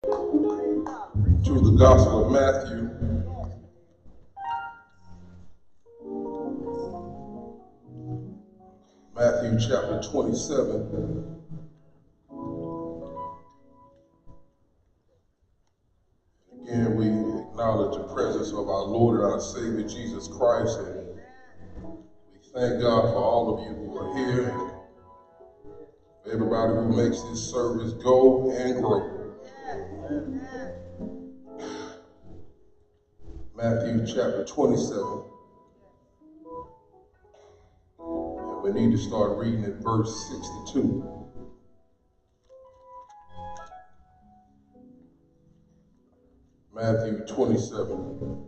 To the Gospel of Matthew, Matthew chapter 27. Again, we acknowledge the presence of our Lord and our Savior Jesus Christ, and we thank God for all of you who are here, and for everybody who makes this service go and grow. Matthew chapter 27. And we need to start reading at verse 62. Matthew 27,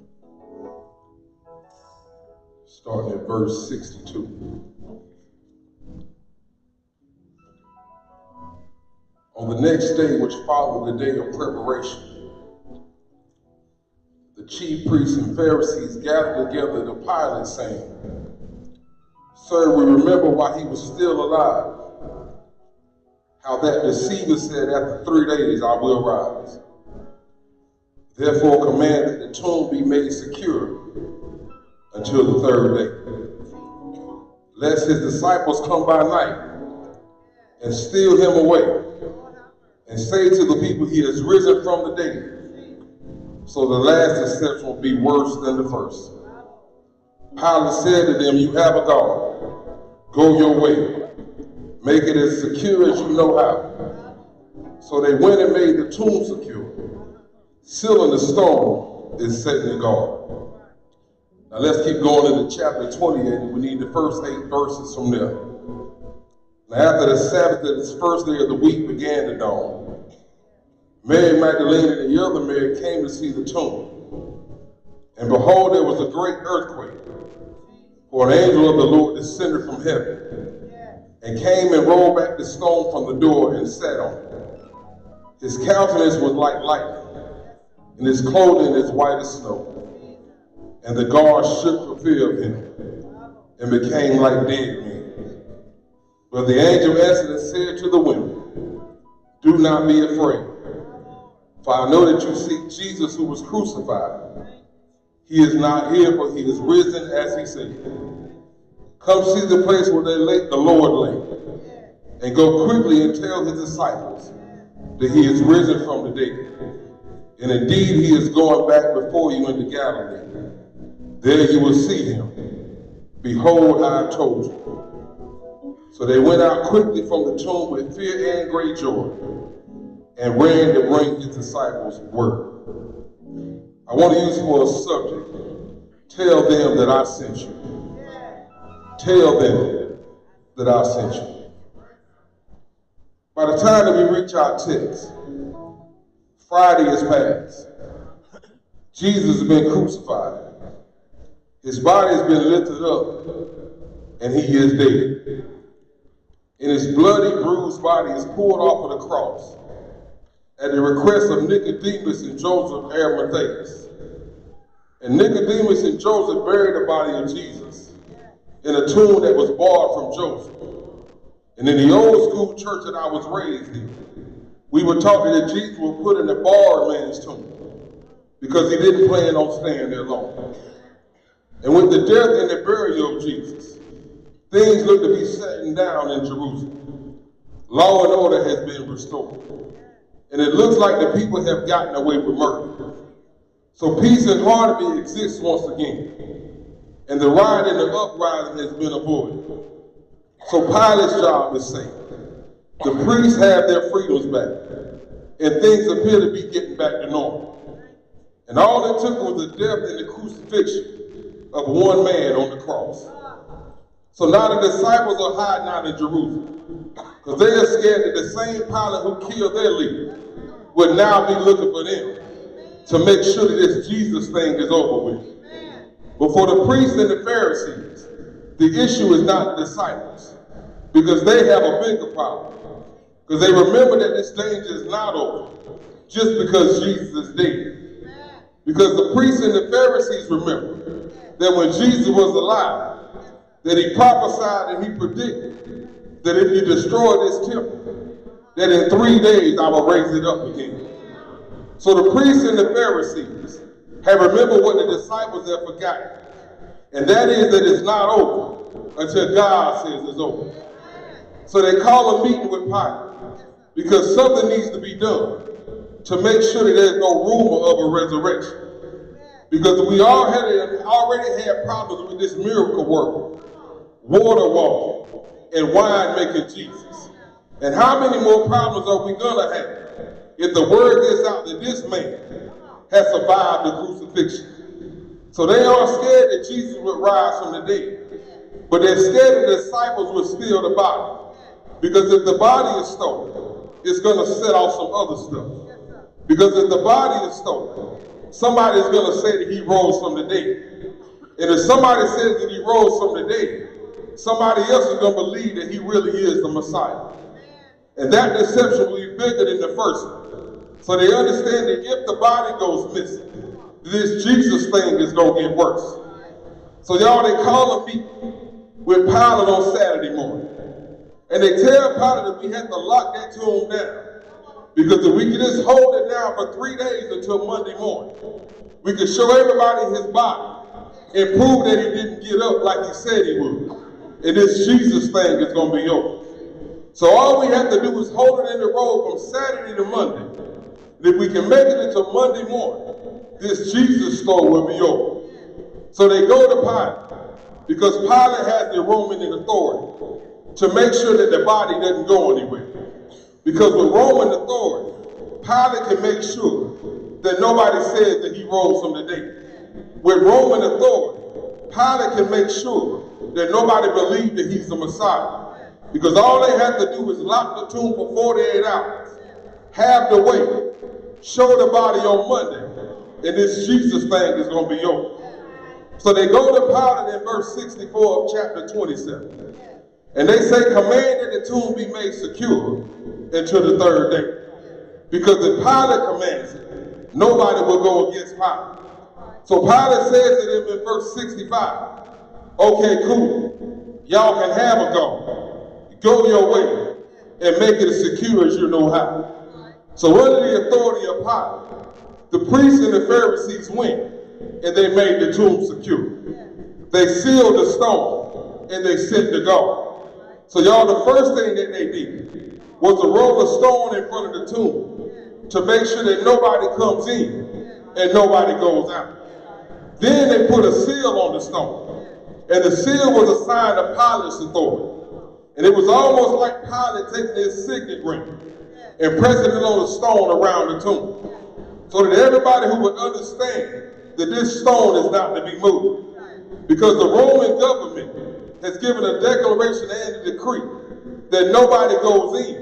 starting at verse 62. On the next day, which followed the day of preparation, the chief priests and Pharisees gathered together to Pilate, saying, "Sir, we remember while he was still alive, how that deceiver said, 'After 3 days I will rise.' Therefore command that the tomb be made secure until the 3rd day, lest his disciples come by night and steal him away, and say to the people, 'He has risen from the dead.' So the last deception will be worse than the first." Pilate said to them, "You have a guard. Go your way. Make it as secure as you know how." So they went and made the tomb secure, sealing the stone and setting the guard. Now let's keep going into chapter 28. We need the first 8 verses from there. Now after the Sabbath, this first day of the week began to dawn, Mary Magdalene and the other Mary came to see the tomb. And behold, there was a great earthquake, for an angel of the Lord descended from heaven, and came and rolled back the stone from the door and sat on it. His countenance was like lightning, and his clothing as white as snow. And the guards shook for fear of him, and became like dead men. But the angel answered and said to the women, "Do not be afraid, for I know that you seek Jesus who was crucified. He is not here, for he is risen as he said. Come see the place where they laid the Lord lay, and go quickly and tell his disciples that he is risen from the dead. And indeed he is going back before you into Galilee. There you will see him. Behold, I have told you." So they went out quickly from the tomb with fear and great joy, and ran to bring his disciples word. I want to use for a subject, tell them that I sent you. Tell them that I sent you. By the time that we reach our text, Friday is past. Jesus has been crucified. His body has been lifted up, and he is dead. And his bloody, bruised body is pulled off of the cross at the request of Nicodemus and Joseph Arimatheus. And Nicodemus and Joseph buried the body of Jesus in a tomb that was borrowed from Joseph. And in the old school church that I was raised in, we were taught that Jesus was put in the borrowed man's tomb because he didn't plan on staying there long. And with the death and the burial of Jesus, things look to be settling down in Jerusalem. Law and order has been restored. And it looks like the people have gotten away with murder. So peace and harmony exists once again. And the riot and the uprising has been avoided. So Pilate's job is safe. The priests have their freedoms back. And things appear to be getting back to normal. And all it took was the death and the crucifixion of one man on the cross. So now the disciples are hiding out in Jerusalem because they are scared that the same Pilate who killed their leader would now be looking for them to make sure that this Jesus thing is over with. But for the priests and the Pharisees, the issue is not the disciples, because they have a bigger problem. Because they remember that this danger is not over just because Jesus is dead. Because the priests and the Pharisees remember that when Jesus was alive, that he prophesied and he predicted that if you destroy this temple, that in 3 days I will raise it up again. So the priests and the Pharisees have remembered what the disciples have forgotten. And that is that it's not over until God says it's over. So they call a meeting with Pilate because something needs to be done to make sure that there's no rumor of a resurrection. Because we already had problems with this miracle worker, water walking, and wine making Jesus. And how many more problems are we going to have if the word gets out that this man has survived the crucifixion? So they are scared that Jesus would rise from the dead. But they're scared the disciples would steal the body. Because if the body is stolen, it's going to set off some other stuff. Because if the body is stolen, somebody's going to say that he rose from the dead. And if somebody says that he rose from the dead, somebody else is going to believe that he really is the Messiah. And that deception will be bigger than the first one. So they understand that if the body goes missing, this Jesus thing is going to get worse. So y'all, they call a meeting with Pilate on Saturday morning. And they tell Pilate that we have to lock that tomb down. Because if we can just hold it down for 3 days until Monday morning, we can show everybody his body and prove that he didn't get up like he said he would. And this Jesus thing is going to be over. So all we have to do is hold it in the road from Saturday to Monday. And if we can make it until Monday morning, this Jesus story will be over. So they go to Pilate because Pilate has the Roman authority to make sure that the body doesn't go anywhere. Because with Roman authority, Pilate can make sure that nobody says that he rose from the dead. With Roman authority, Pilate can make sure that nobody believes that he's the Messiah. Because all they have to do is lock the tomb for 48 hours, have the wait, show the body on Monday, and this Jesus thing is going to be over. So they go to Pilate in verse 64 of chapter 27. And they say, command that the tomb be made secure until the third day. Because if Pilate commands it, nobody will go against Pilate. So Pilate says to them in verse 65, okay, cool. Y'all can have a go. Go your way and make it as secure as you know how. So under the authority of Pilate, the priests and the Pharisees went and they made the tomb secure. They sealed the stone and they sent the guard. So y'all, the first thing that they did was to roll a stone in front of the tomb to make sure that nobody comes in and nobody goes out. Then they put a seal on the stone, and the seal was a sign of Pilate's authority. And it was almost like Pilate taking his signet ring and pressing it on the stone around the tomb, so that everybody who would understand that this stone is not to be moved. Because the Roman government has given a declaration and a decree that nobody goes in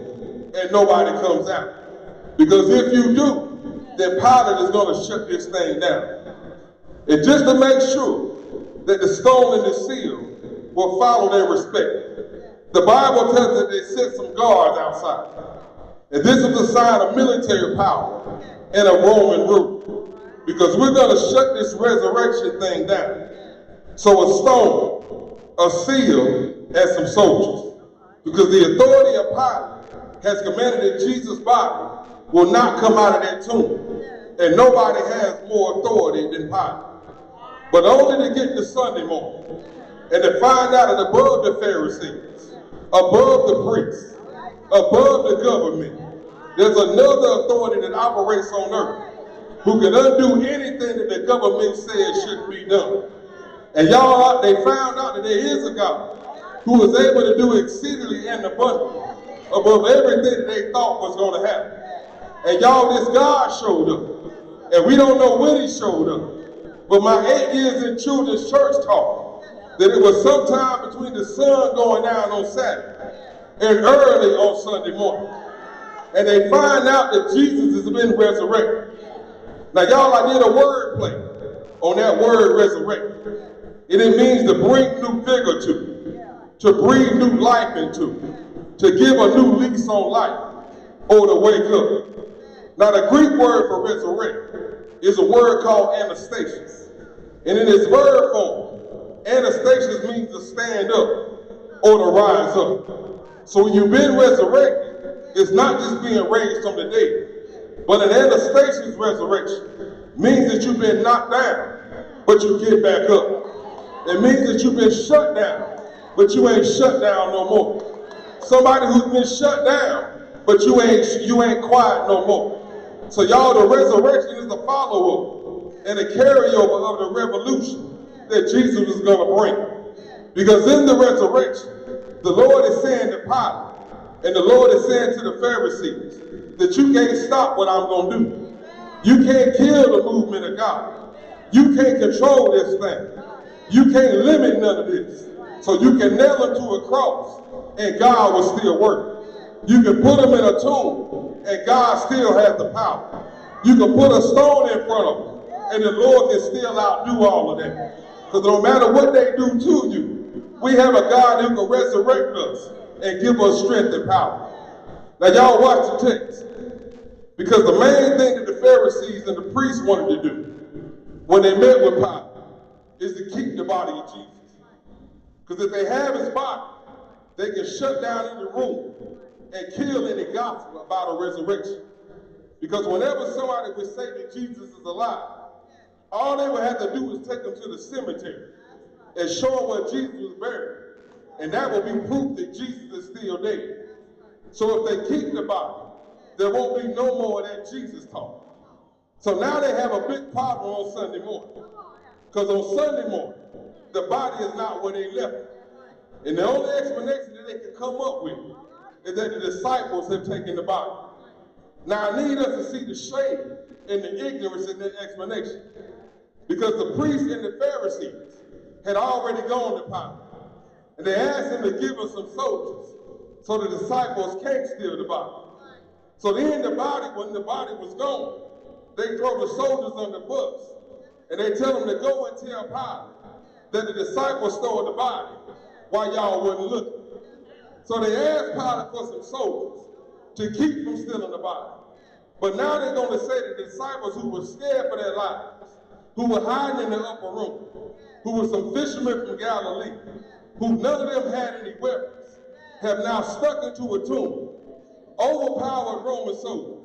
and nobody comes out. Because if you do, then Pilate is going to shut this thing down. And just to make sure that the stone and the seal will follow their respect, the Bible tells us that they sent some guards outside. And this is a sign of military power and a Roman rule. Because we're going to shut this resurrection thing down. So a stone, a seal, and some soldiers. Because the authority of Pilate has commanded that Jesus' body will not come out of that tomb. And nobody has more authority than Pilate. But only to get to Sunday morning and to find out that above the Pharisees, above the priests, above the government, there's another authority that operates on earth who can undo anything that the government says shouldn't be done. And y'all, they found out that there is a God who is able to do exceedingly and abundantly above everything that they thought was going to happen. And y'all, this God showed up. And we don't know when he showed up. But my 8 years in children's church taught that it was sometime between the sun going down on Saturday and early on Sunday morning. And they find out that Jesus has been resurrected. Now y'all, I did a word play on that word resurrected. And it means to bring new vigor to breathe new life into, to give a new lease on life, or to wake up. Now the Greek word for resurrect is a word called anastasis. And in its verb form, anastasis means to stand up or to rise up. So when you've been resurrected, it's not just being raised from the dead, But an Anastasia's resurrection means that you've been knocked down, but you get back up. It means that you've been shut down, but you ain't shut down no more. Somebody who's been shut down, but you ain't quiet no more. So y'all, the resurrection is the follow-up and a carryover of the revolution that Jesus was going to bring. Because in the resurrection, the Lord is saying to Pilate, and the Lord is saying to the Pharisees, that you can't stop what I'm going to do. You can't kill the movement of God. You can't control this thing. You can't limit none of this. So you can nail him to a cross, and God will still work. You can put him in a tomb, and God still has the power. You can put a stone in front of him, and the Lord can still outdo all of that. Because no matter what they do to you, we have a God who can resurrect us and give us strength and power. Now y'all watch the text. Because the main thing that the Pharisees and the priests wanted to do when they met with Pilate is to keep the body of Jesus. Because if they have his body, they can shut down any room and kill any gospel about a resurrection. Because whenever somebody would say that Jesus is alive, all they would have to do is take him to the cemetery and show him where Jesus was buried. And that will be proof that Jesus is still dead. So if they keep the body, there won't be no more of that Jesus talk. So now they have a big problem on Sunday morning. Because on Sunday morning, the body is not where they left it. And the only explanation that they can come up with is that the disciples have taken the body. Now I need us to see the shame and the ignorance in that explanation. Because the priests and the Pharisees had already gone to Pilate. And they asked him to give us some soldiers so the disciples can't steal the body. So then when the body was gone, they throw the soldiers on the bus. And they tell them to go and tell Pilate that the disciples stole the body while y'all wasn't looking. So they asked Pilate for some soldiers to keep from stealing the body. But now they're going to say that the disciples who were scared for their lives, who were hiding in the upper room, who were some fishermen from Galilee, who none of them had any weapons, have now stuck into a tomb, overpowered Roman soldiers,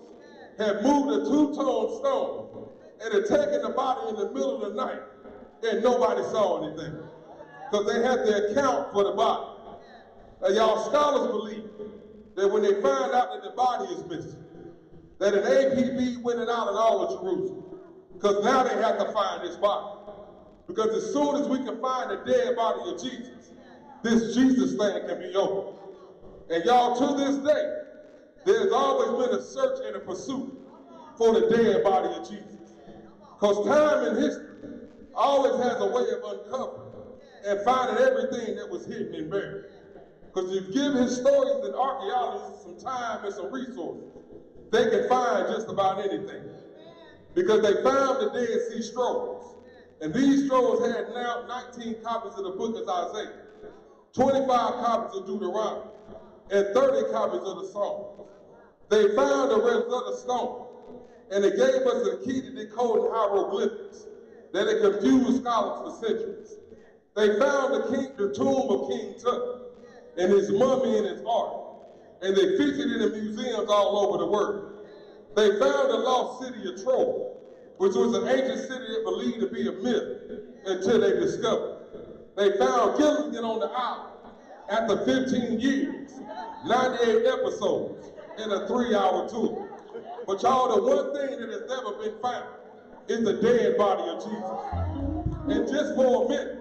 have moved a two-tone stone, and had taken the body in the middle of the night, and nobody saw anything. Because they had to account for the body. Now y'all, scholars believe that when they find out that the body is missing, that an APB went out in all of Jerusalem. Because now they have to find this body. Because as soon as we can find the dead body of Jesus, this Jesus thing can be over. And y'all, to this day, there's always been a search and a pursuit for the dead body of Jesus. Because time in history always has a way of uncovering and finding everything that was hidden and buried. Because if you give historians and archaeologists some time and some resources, they can find just about anything. Because they found the Dead Sea Scrolls. And these scrolls had now 19 copies of the book of Isaiah, 25 copies of Deuteronomy, and 30 copies of the Psalms. They found the Rosetta Stone, and it gave us a key to decoding hieroglyphics that had confused scholars for centuries. They found the tomb of King Tut and his mummy and his art, and they featured it in museums all over the world. They found the lost city of Troy, which was an ancient city that believed to be a myth until they discovered. They found Gilligan on the island after 15 years, 98 episodes, in a 3-hour tour. But y'all, the one thing that has never been found is the dead body of Jesus. And just for a minute,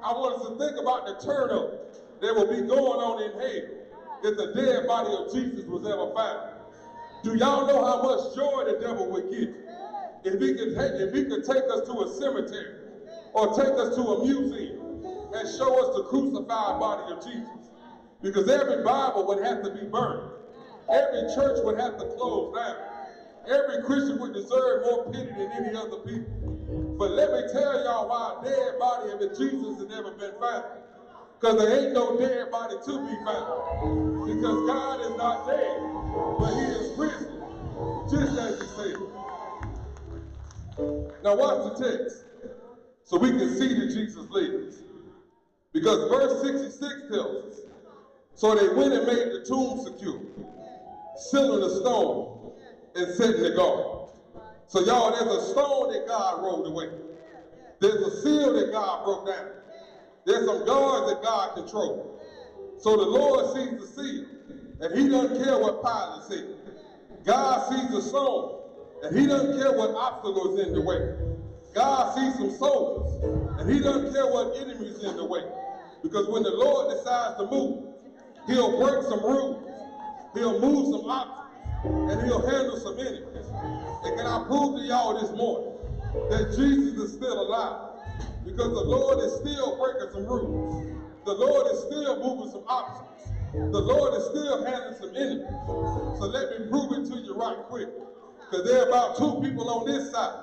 I want us to think about the turnover that will be going on in hell if the dead body of Jesus was ever found. Do y'all know how much joy the devil would get if he could take us to a cemetery or take us to a museum and show us the crucified body of Jesus? Because every Bible would have to be burned. Every church would have to close down. Every Christian would deserve more pity than any other people. But let me tell y'all why a dead body of Jesus has never been found. Because there ain't no dead body to be found. Because God is not dead, but he is risen, just as he said. Now watch the text, so we can see that Jesus lives. Because verse 66 tells us, so they went and made the tomb secure, sealing the stone, and setting the guard. So y'all, there's a stone that God rolled away. There's a seal that God broke down. There's some guards that God controls. So the Lord sees the seal, and he doesn't care what Pilate said. God sees the stone, and he doesn't care what obstacles in the way. God sees some soldiers, and he doesn't care what enemies in the way. Because when the Lord decides to move, he'll break some rules, he'll move some obstacles, and he'll handle some enemies. And can I prove to y'all this morning that Jesus is still alive? Because the Lord is still breaking some rules. The Lord is still moving some obstacles. The Lord is still handling some enemies. So let me prove it to you right quick. Because there are about 2 people on this side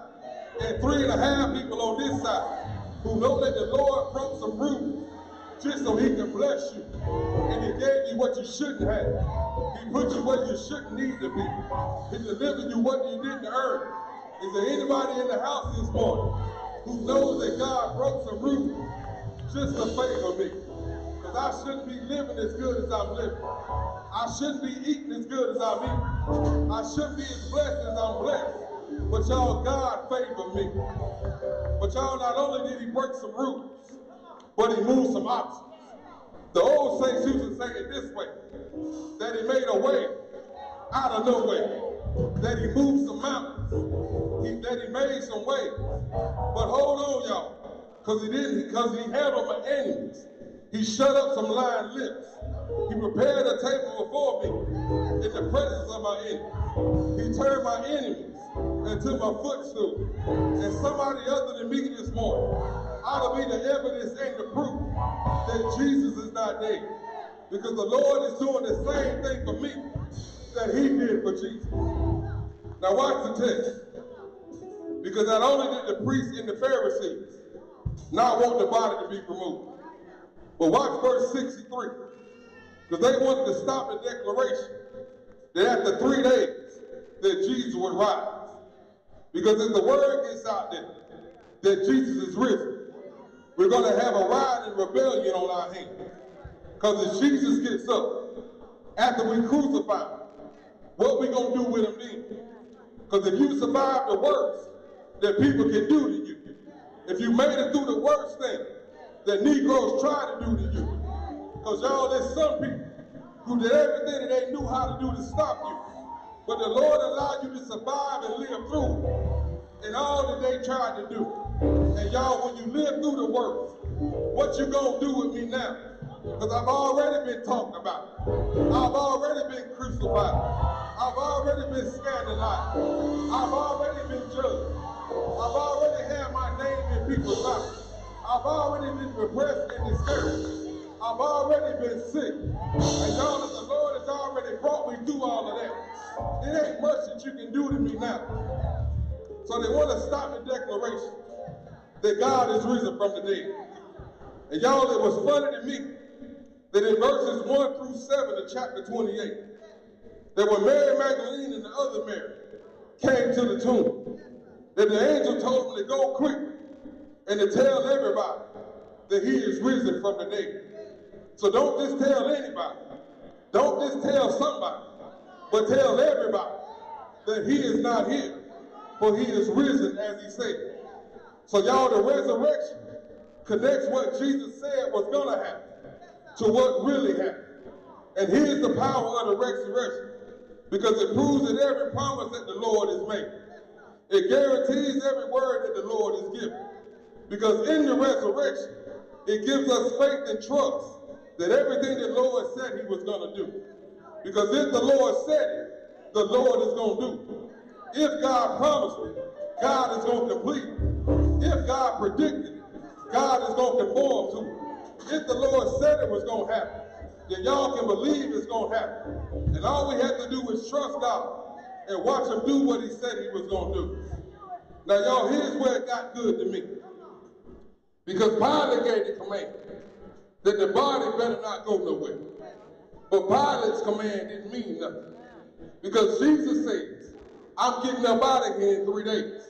and 3.5 people on this side who know that the Lord broke some rules just so he can bless you. And he gave you what you shouldn't have. He put you where you shouldn't need to be. He delivered you what you didn't earn. Is there anybody in the house this morning who knows that God broke some rules just to favor me? Because I shouldn't be living as good as I'm living. I shouldn't be eating as good as I'm eating. I shouldn't be as blessed as I'm blessed. But y'all, God favored me. But y'all, not only did he break some rules, but he moved some obstacles. The old saints used to say it this way, that he made a way out of no way, that he moved some mountains, that he made some ways. But hold on, y'all, because he handled my enemies. He shut up some lying lips. He prepared a table before me in the presence of my enemies. He turned my enemies into my footstool. And somebody other than me this morning ought to be the evidence and the proof that Jesus is not dead. Because the Lord is doing the same thing for me that he did for Jesus. Now watch the text. Because not only did the priests and the Pharisees not want the body to be removed, but watch verse 63. Because they wanted to stop the declaration that after 3 days that Jesus would rise. Because if the word gets out there that Jesus is risen, we're going to have a riot and rebellion on our hands. Because if Jesus gets up after we crucify him, what we going to do with him then? Because if you survive the worst that people can do to you, if you made it through the worst thing that Negroes try to do to you, because y'all, there's some people who did everything that they knew how to do to stop you, but the Lord allowed you to survive and live through and all that they tried to do. And y'all, when you live through the worst, what you gonna do with me now? Because I've already been talked about. I've already been crucified. I've already been scandalized. I've already been judged. I've already had my name in people's mouths. I've already been depressed and discouraged. I've already been sick. And y'all, the Lord has already brought me through all of that. It ain't much that you can do to me now. So they want to stop the declaration that God is risen from the dead. And y'all, it was funny to me that in verses 1 through 7 of chapter 28, that when Mary Magdalene and the other Mary came to the tomb, that the angel told them to go quick and to tell everybody that he is risen from the dead. So don't just tell anybody. Don't just tell somebody, but tell everybody that he is not here, for he is risen as he said. So y'all, the resurrection connects what Jesus said was going to happen to what really happened. And here's the power of the resurrection, because it proves that every promise that the Lord has made, it guarantees every word that the Lord has given. Because in the resurrection, it gives us faith and trust that everything the Lord said he was going to do. Because if the Lord said it, the Lord is going to do it. If God promised it, God is going to complete it. If God predicted it, God is going to conform to it. If the Lord said it was going to happen, then y'all can believe it's going to happen. And all we have to do is trust God and watch him do what he said he was going to do. Now y'all, here's where it got good to me. Because Pilate gave the command that the body better not go nowhere. But Pilate's command didn't mean nothing. Because Jesus says, I'm getting up out of here in 3 days.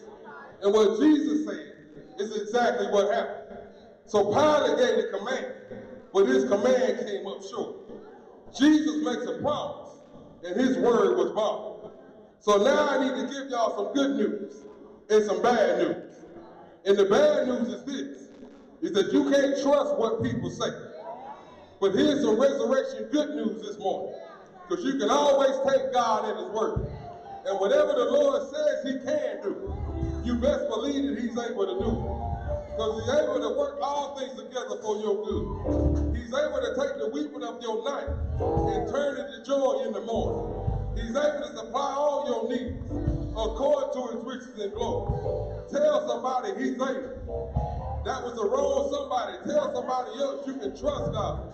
And what Jesus said is exactly what happened. So Pilate gave the command, but his command came up short. Jesus makes a promise, and his word was bound. So now I need to give y'all some good news and some bad news. And the bad news is this, is that you can't trust what people say. But here's some resurrection good news this morning. Because you can always take God at his word. And whatever the Lord says he can do, you best believe that he's able to do it. Because he's able to work all things together for your good. He's able to take the weeping of your night and turn it to joy in the morning. He's able to supply all your needs according to his riches and glory. Tell somebody he's able. That was the wrong somebody. Tell somebody else you can trust God.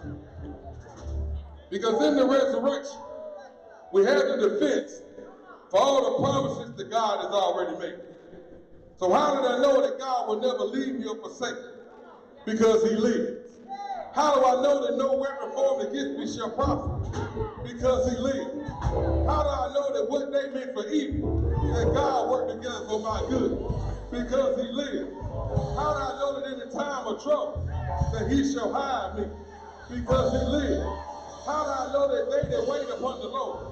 Because in the resurrection, we have the defense for all the promises that God has already made. So how did I know that God will never leave me or forsake me? Because he lives. How do I know that no weapon formed against me shall prosper? Because he lives. How do I know that what they meant for evil, that God worked together for my good? Because he lives. How do I know that in the time of trouble, that he shall hide me? Because he lives. How do I know that they that wait upon the Lord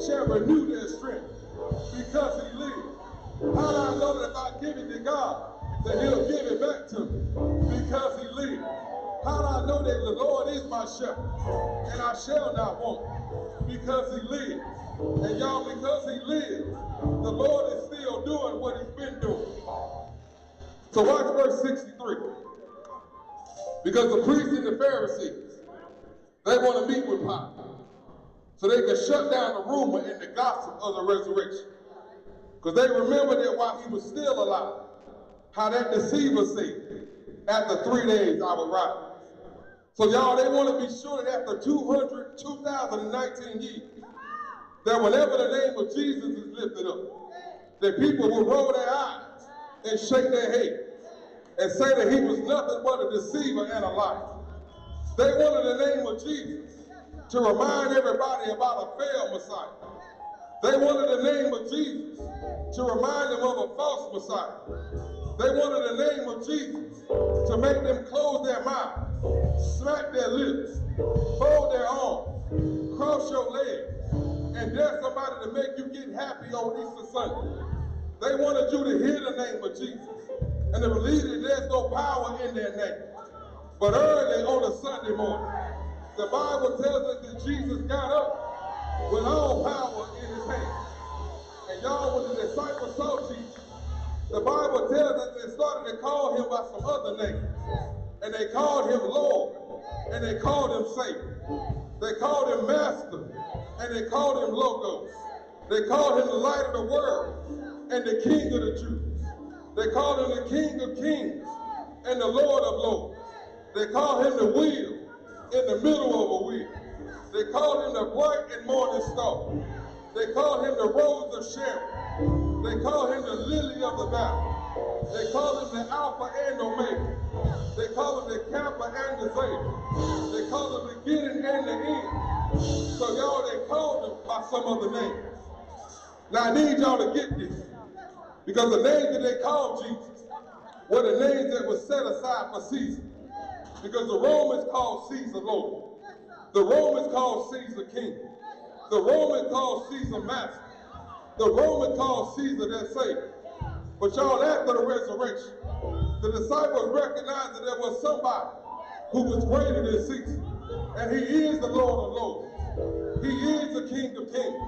shall renew their strength? Because he lives. How do I know that if I give it to God, that he'll give it back to me? Because he lives. How do I know that the Lord is my shepherd, and I shall not want? Because he lives. And y'all, because he lives, the Lord is still doing what he's been doing. So watch verse 63. Because the priests and the Pharisees, they want to meet with Pilate, so they can shut down the rumor and the gossip of the resurrection. Because they remember that while he was still alive, how that deceiver said, after 3 days I will rise. So y'all, they want to be sure that after 2019 years, that whenever the name of Jesus is lifted up, that people will roll their eyes and shake their heads and say that he was nothing but a deceiver and a liar. They wanted the name of Jesus to remind everybody about a failed Messiah. They wanted the name of Jesus to remind them of a false Messiah. They wanted the name of Jesus to make them close their mouths, smack their lips, fold their arms, cross your legs, and dare somebody to make you get happy on Easter Sunday. They wanted you to hear the name of Jesus and to believe that there's no power in their name. But early on a Sunday morning, the Bible tells us that Jesus got up with all power in his hand. And y'all, when the disciples saw Jesus, the Bible tells us they started to call him by some other names. And they called him Lord, and they called him Savior. They called him Master, and they called him Logos. They called him the light of the world, and the King of the Jews. They called him the King of Kings, and the Lord of Lords. They called him the wheel in the middle of a wheel. They called him the bright and morning star. They called him the rose of Sharon. They called him the lily of the valley. They called him the Alpha and Omega. They called him the Kappa and the Zeta. They called him the beginning and the end. So y'all, they called him by some other names. Now I need y'all to get this, because the names that they called Jesus were the names that were set aside for Caesar. Because the Romans called Caesar Lord. The Romans called Caesar King. The Romans called Caesar Master. The Romans called Caesar their Savior. But y'all, after the resurrection, the disciples recognized that there was somebody who was greater than Caesar. And he is the Lord of Lords. He is the King of Kings.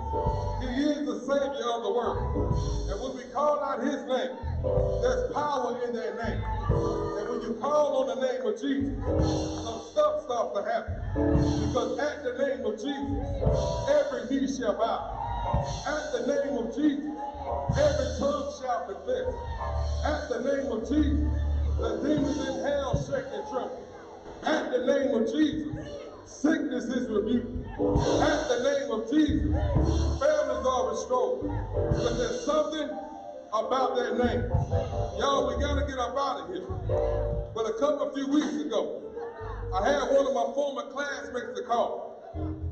He is the Savior of the world. And when we call out his name, there's power in that name. And when you call on the name of Jesus, some stuff starts to happen. Because at the name of Jesus, every knee shall bow. At the name of Jesus, every tongue shall confess. At the name of Jesus, the demons in hell shake and tremble. At the name of Jesus, sickness is rebuked. At the name of Jesus, families are restored. But there's something about that name. Y'all, we got to get up out of here. But a few weeks ago, I had one of my former classmates to call,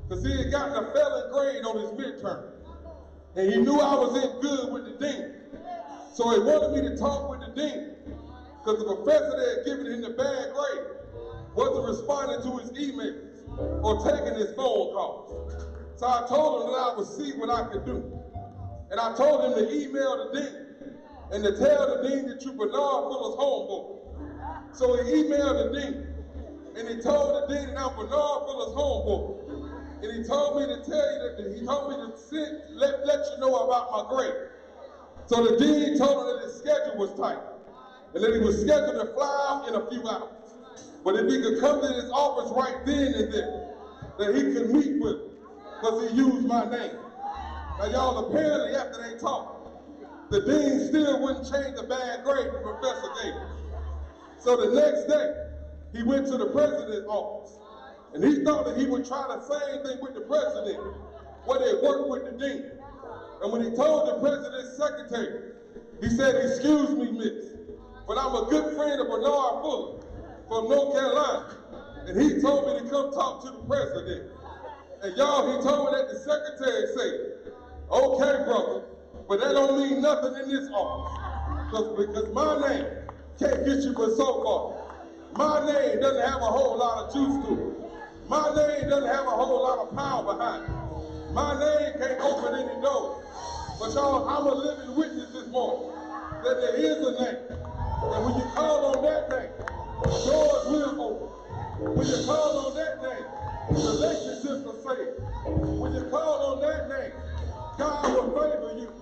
because he had gotten a failing grade on his midterm. And he knew I was in good with the dean. So he wanted me to talk with the dean, because the professor that had given him the bad grade wasn't responding to his emails or taking his phone calls. So I told him that I would see what I could do. And I told him to email the dean and to tell the dean that you Bernard Fuller's homeboy. So he emailed the dean and he told the dean that I'm Bernard Fuller's homeboy. And he told me to tell you that he told me to let you know about my grade. So the dean told him that his schedule was tight and that he was scheduled to fly out in a few hours. But if he could come to his office right then and there, that he could meet with him because he used my name. Now y'all, apparently after they talked, the dean still wouldn't change the bad grade the professor gave him. So the next day, he went to the president's office. And he thought that he would try the same thing with the president, where they worked with the dean. And when he told the president's secretary, he said, "Excuse me, miss, but I'm a good friend of Bernard Fuller from North Carolina. And he told me to come talk to the president." And y'all, he told me that the secretary said, "Okay, brother, but that don't mean nothing in this office. Because my name can't get you but so far. My name doesn't have a whole lot of juice to it. My name doesn't have a whole lot of power behind it. My name can't open any doors. But y'all, I'm a living witness this morning that there is a name. And when you call on that name, doors will open. When you call on that name, relationships are saved. When you call on that name, God will favor you.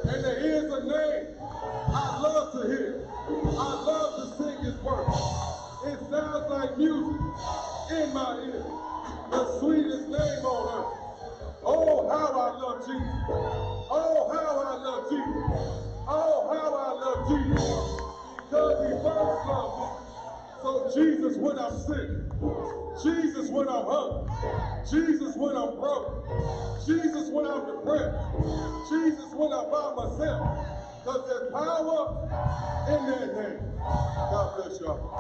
And there is a name I love to hear. I love to sing his word. It sounds like music in my ear. The sweetest name on earth. Oh, how I love Jesus. Oh, how I love Jesus. Oh, how I love Jesus. Because he first loved me. So Jesus when I'm sick. Jesus when I'm hungry. Jesus when I'm broke. Jesus when I'm depressed. Jesus when I'm by myself. Because there's power in that name. God bless y'all.